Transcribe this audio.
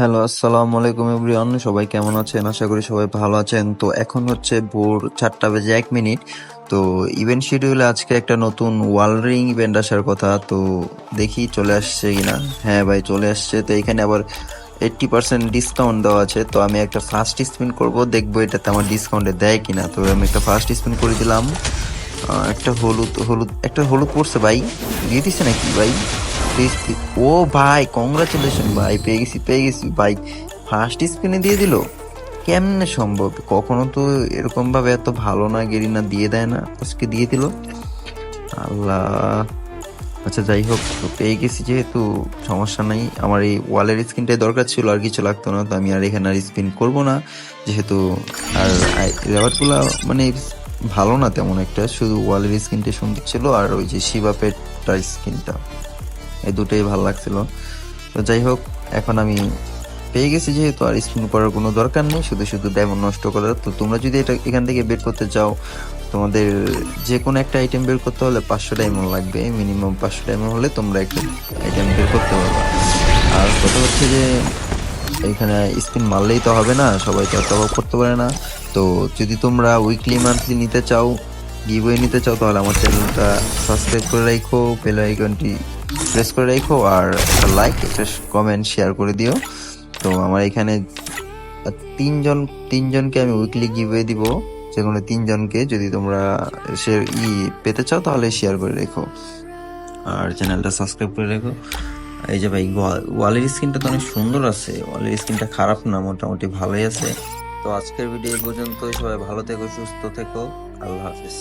Hello, আসসালামু আলাইকুম everyone. সবাই কেমন আছেন? আশা করি সবাই ভালো আছেন। তো এখন হচ্ছে ভোর 4টা বেজে 1 মিনিট। তো ইভেন্ট শিডিউলে আজকে একটা নতুন ওয়াল রিং ইভেন্ট আসার কথা। তো দেখি চলে আসছে কিনা। হ্যাঁ ভাই, চলে আসছে। তো এখানে আবার 80% ডিসকাউন্ট দেওয়া আছে। তো আমি একটা ফার্স্ট স্পিন করব, দেখবো এটাতে আমার ডিসকাউন্টে দেয় কিনা। তো আমি একটা ফার্স্ট স্পিন করে দিলাম। একটা হলুদ হলুদ একটা হলুদ পড়ছে ভাই। দিয়ে দিছে নাকি ভাই? Please please. ও ভাই, কংগ্রাচুলেশন ভাই, পেয়ে গেছি ভাই। ফার্স্ট স্পিনে দিয়ে দিল। কেমনে সম্ভব? কখনো তো এরকম ভাবে এত ভালো না গেরিনা দিয়ে দেয় না, আজকে দিয়ে দিল। আল্লাহ। আচ্ছা যাই হোক, তো পেয়ে গেছি যেহেতু সমস্যা নাই। আমার এই ওয়ালের স্ক্রিনটাই দরকার ছিল, আর কিছু লাগতো না। তো আমি আর এখানে আর স্পিন করবো না, যেহেতু আর রেওয়ার্ডগুলা মানে ভালো না তেমন একটা। শুধু ওয়ালের স্ক্রিনটা সুন্দর ছিল, আর ওই যে শিবা পেটটা স্ক্রিনটা, এই দুটোই ভালো লাগছিল। তো যাই হোক, এখন আমি পেয়ে গেছি যেহেতু আর স্পিন করার কোনো দরকার নেই, শুধু শুধু ডায়মন্ড নষ্ট করার। তো তোমরা যদি এটা এখান থেকে বের করতে চাও, তোমাদের যে কোনো একটা আইটেম বের করতে হলে 500 ডায়মন্ড লাগবে। মিনিমাম 500 ডায়মন্ড হলে তোমরা একটা আইটেম বের করতে পারবা। আর কথা হচ্ছে যে এখানে স্পিন মারলেই তো হবে না, সবাই তো টপ আপ করতে পারে না। তো যদি তোমরা উইকলি মান্থলি নিতে চাও, গিভওয়ে নিতে চাও, তাহলে আমার চ্যানেলটা সাবস্ক্রাইব করে রাখো, বেল আইকনটি প্রেস করে রাখো, আর একটা লাইক, একটা কমেন্ট, শেয়ার করে দিও। তো আমার এখানে তিনজন তিনজনকে আমি উইকলি গিভওয়ে দিব, যে কোনো তিনজনকে। যদি তোমরা সে পেতে চাও তাহলে শেয়ার করে রেখো, আর চ্যানেলটা সাবস্ক্রাইব করে রেখো। এই যে ভাই, ওয়ালের স্ক্রিনটা তো অনেক সুন্দর আছে, ওয়ালের স্ক্রিনটা খারাপ না, মোটামুটি ভালোই আছে। তো আজকের ভিডিও এই পর্যন্তই। সবাই ভালো থেকো, সুস্থ থেকো। আল্লাহ হাফিজ।